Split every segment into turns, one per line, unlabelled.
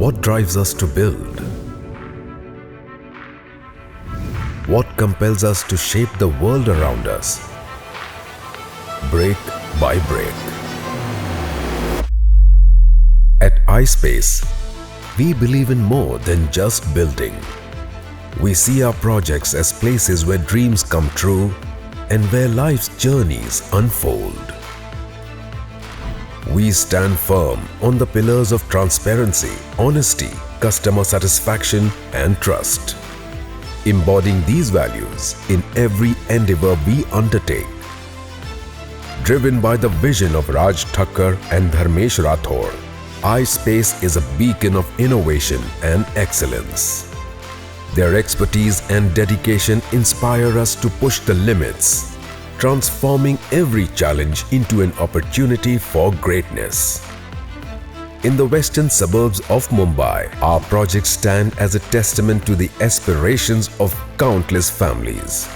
What drives us to build? What compels us to shape the world around us, brick by brick? At iSpace, we believe in more than just building. We see our projects as places where dreams come true and where life's journeys unfold. We stand firm on the pillars of transparency, honesty, customer satisfaction, and trust, embodying these values in every endeavor we undertake. Driven by the vision of Raj Thakkar and Dharmesh Rathore, iSpace is a beacon of innovation and excellence. Their expertise and dedication inspire us to push the limits, transforming every challenge into an opportunity for greatness. In the western suburbs of Mumbai, our projects stand as a testament to the aspirations of countless families.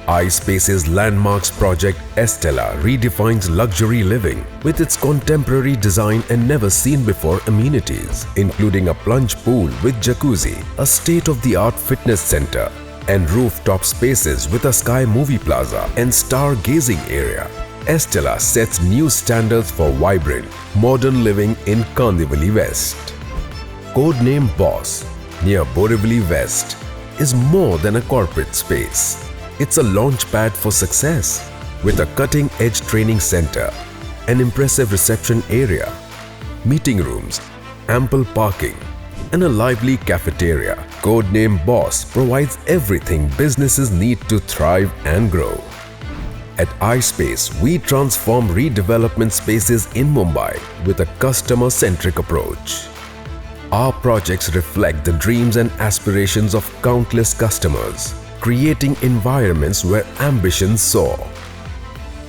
iSpace's landmarks project Estella redefines luxury living with its contemporary design and never-seen-before amenities, including a plunge pool with jacuzzi, a state-of-the-art fitness center, and rooftop spaces with a Sky Movie Plaza and star-gazing area. Estella sets new standards for vibrant, modern living in Kandivali West. Codename Boss, near Borivali West, is more than a corporate space. It's a launchpad for success with a cutting-edge training center, an impressive reception area, meeting rooms, ample parking, and a lively cafeteria. Codename Boss provides everything businesses need to thrive and grow. At iSpace, we transform redevelopment spaces in Mumbai with a customer-centric approach. Our projects reflect the dreams and aspirations of countless customers, creating environments where ambitions soar.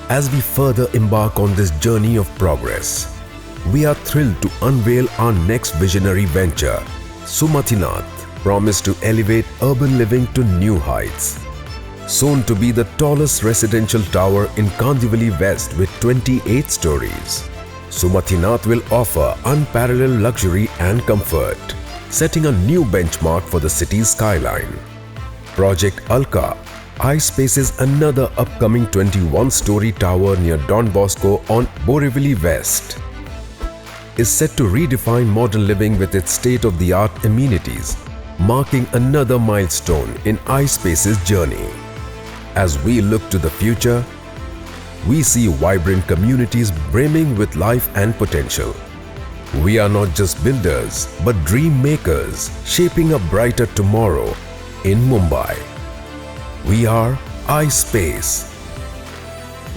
As we further embark on this journey of progress, we are thrilled to unveil our next visionary venture, Sumathinath, promised to elevate urban living to new heights. Soon to be the tallest residential tower in Kandivali West with 28 stories, Sumathinath will offer unparalleled luxury and comfort, setting a new benchmark for the city's skyline. Project Alka, iSpace's another upcoming 21-story tower near Don Bosco on Borivali West, is set to redefine modern living with its state-of-the-art amenities, marking another milestone in iSpace's journey. As we look to the future, we see vibrant communities brimming with life and potential. We are not just builders, but dream makers, shaping a brighter tomorrow in Mumbai. We are iSpace,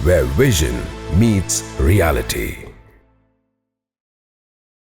where vision meets reality.